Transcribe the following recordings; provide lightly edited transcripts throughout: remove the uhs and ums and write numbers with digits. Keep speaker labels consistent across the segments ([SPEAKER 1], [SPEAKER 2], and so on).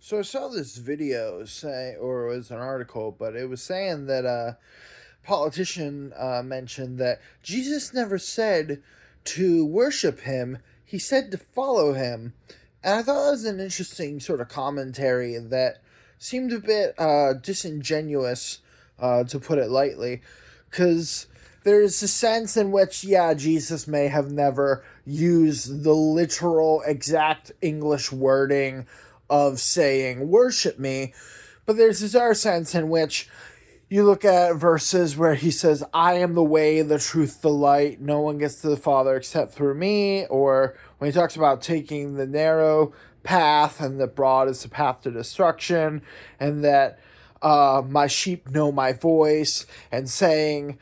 [SPEAKER 1] So I saw this video say, or it was an article, but it was saying that a politician mentioned that Jesus never said to worship him; he said to follow him. And I thought that was an interesting sort of commentary that seemed a bit disingenuous, to put it lightly, because there's a sense in which, yeah, Jesus may have never used the literal exact English wording of saying, worship me, but there's this other sense in which you look at verses where he says, I am the way, the truth, the light. No one gets to the Father except through me. Or when he talks about taking the narrow path and that broad is the path to destruction, and that my sheep know my voice, and saying,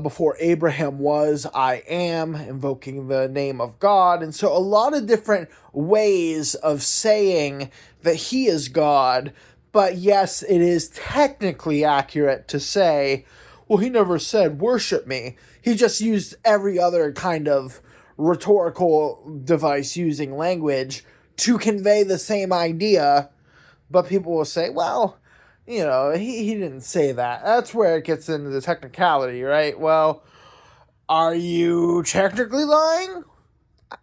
[SPEAKER 1] before Abraham was, I am, invoking the name of God. And so a lot of different ways of saying that he is God. But yes, it is technically accurate to say, well, he never said, worship me. He just used every other kind of rhetorical device using language to convey the same idea. But people will say, well, he didn't say that. That's where it gets into the technicality, right? Well, are you technically lying?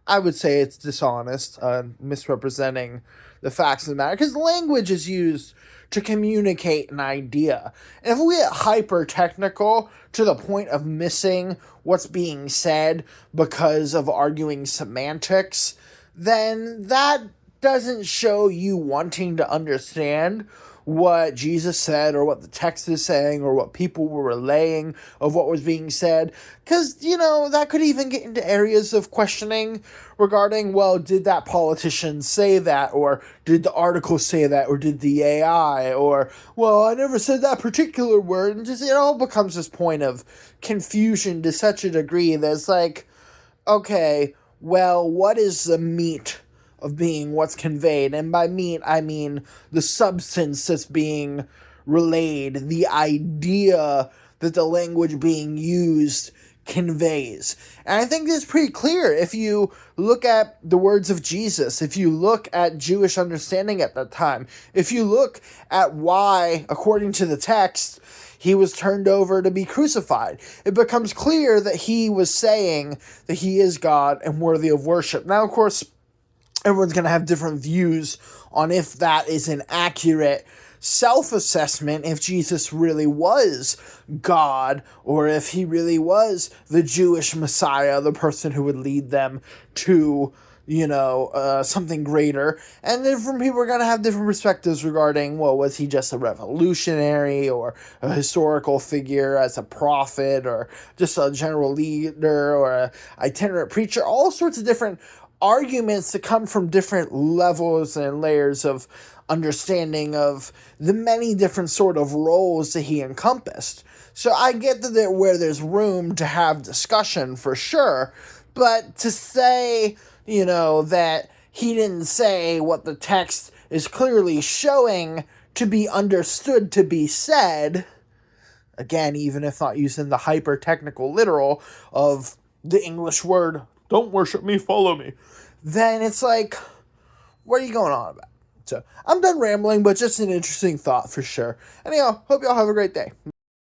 [SPEAKER 1] I would say it's dishonest, misrepresenting the facts of the matter, because language is used to communicate an idea. And if we get hyper technical to the point of missing what's being said because of arguing semantics, then that doesn't show you wanting to understand what Jesus said or what the text is saying or what people were relaying of what was being said. Because, that could even get into areas of questioning regarding, well, did that politician say that? Or did the article say that? Or did the AI? Or, well, I never said that particular word. And just, it all becomes this point of confusion to such a degree that it's like, okay, well, what is the meat of being what's conveyed? And by meat, I mean the substance that's being relayed, the idea that the language being used conveys. And I think it's pretty clear if you look at the words of Jesus, if you look at Jewish understanding at that time, if you look at why, according to the text, he was turned over to be crucified, it becomes clear that he was saying that he is God and worthy of worship. Now, of course, everyone's going to have different views on if that is an accurate self-assessment, if Jesus really was God, or if he really was the Jewish Messiah, the person who would lead them to, something greater. And different people are going to have different perspectives regarding, well, was he just a revolutionary or a historical figure as a prophet or just a general leader or a itinerant preacher? All sorts of different arguments that come from different levels and layers of understanding of the many different sort of roles that he encompassed. So I get that where there's room to have discussion for sure, but to say, that he didn't say what the text is clearly showing to be understood to be said, again, even if not using the hyper-technical literal of the English word, don't worship me, follow me, then it's like, what are you going on about? So, I'm done rambling, but just an interesting thought for sure. Anyhow, hope y'all have a great day.